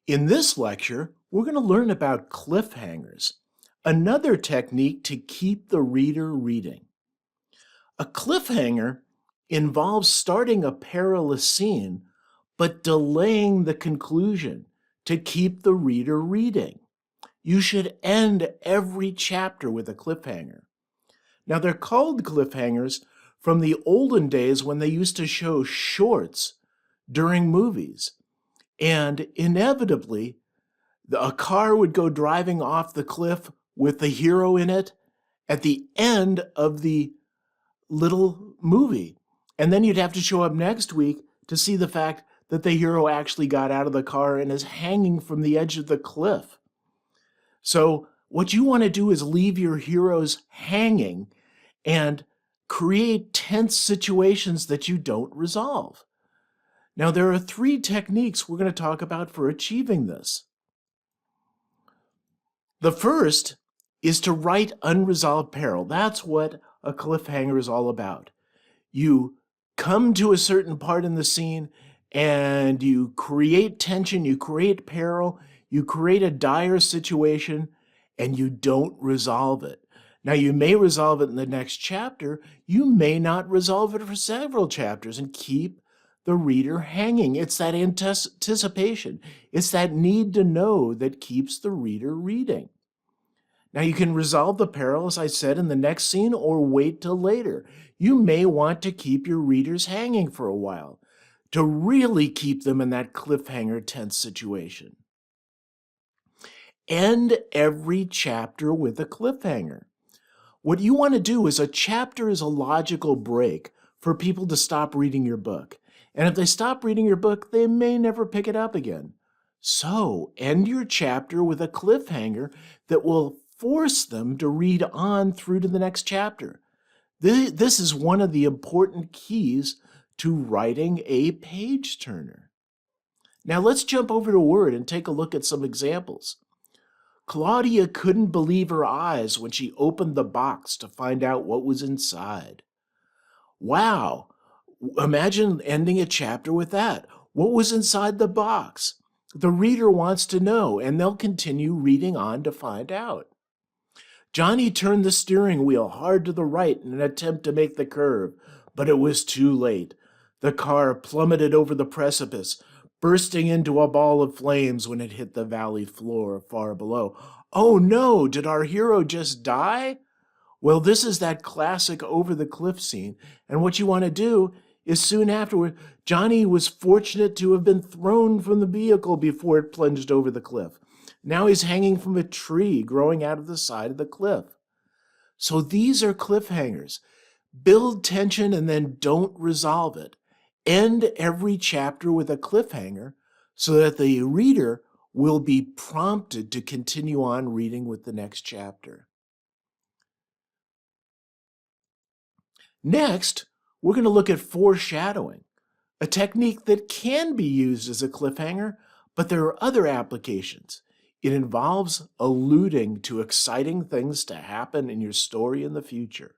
In this lecture, we're going to learn about cliffhangers, another technique to keep the reader reading. A cliffhanger involves starting a perilous scene, but delaying the conclusion to keep the reader reading. You should end every chapter with a cliffhanger. Now, they're called cliffhangers from the olden days when they used to show shorts during movies. And inevitably, a car would go driving off the cliff with the hero in it at the end of the little movie. And then you'd have to show up next week to see the fact that the hero actually got out of the car and is hanging from the edge of the cliff. So what you want to do is leave your heroes hanging and create tense situations that you don't resolve. Now, there are 3 techniques we're going to talk about for achieving this. The first is to write unresolved peril. That's what a cliffhanger is all about. You come to a certain part in the scene and you create tension, you create peril, you create a dire situation, and you don't resolve it. Now, you may resolve it in the next chapter, you may not resolve it for several chapters and keep the reader hanging. It's that anticipation. It's that need to know that keeps the reader reading. Now, you can resolve the peril, as I said, in the next scene or wait till later. You may want to keep your readers hanging for a while to really keep them in that cliffhanger tense situation. End every chapter with a cliffhanger. What you want to do is a chapter is a logical break for people to stop reading your book. And if they stop reading your book, they may never pick it up again. So end your chapter with a cliffhanger that will force them to read on through to the next chapter. This is one of the important keys to writing a page turner. Now let's jump over to Word and take a look at some examples. Claudia couldn't believe her eyes when she opened the box to find out what was inside. Wow! Imagine ending a chapter with that. What was inside the box? The reader wants to know, and they'll continue reading on to find out. Johnny turned the steering wheel hard to the right in an attempt to make the curve, but it was too late. The car plummeted over the precipice, bursting into a ball of flames when it hit the valley floor far below. Oh no, did our hero just die? Well, this is that classic over the cliff scene, and what you want to do is soon afterward, Johnny was fortunate to have been thrown from the vehicle before it plunged over the cliff. Now he's hanging from a tree growing out of the side of the cliff. So these are cliffhangers. Build tension and then don't resolve it. End every chapter with a cliffhanger so that the reader will be prompted to continue on reading with the next chapter. Next, we're going to look at foreshadowing, a technique that can be used as a cliffhanger, but there are other applications. It involves alluding to exciting things to happen in your story in the future.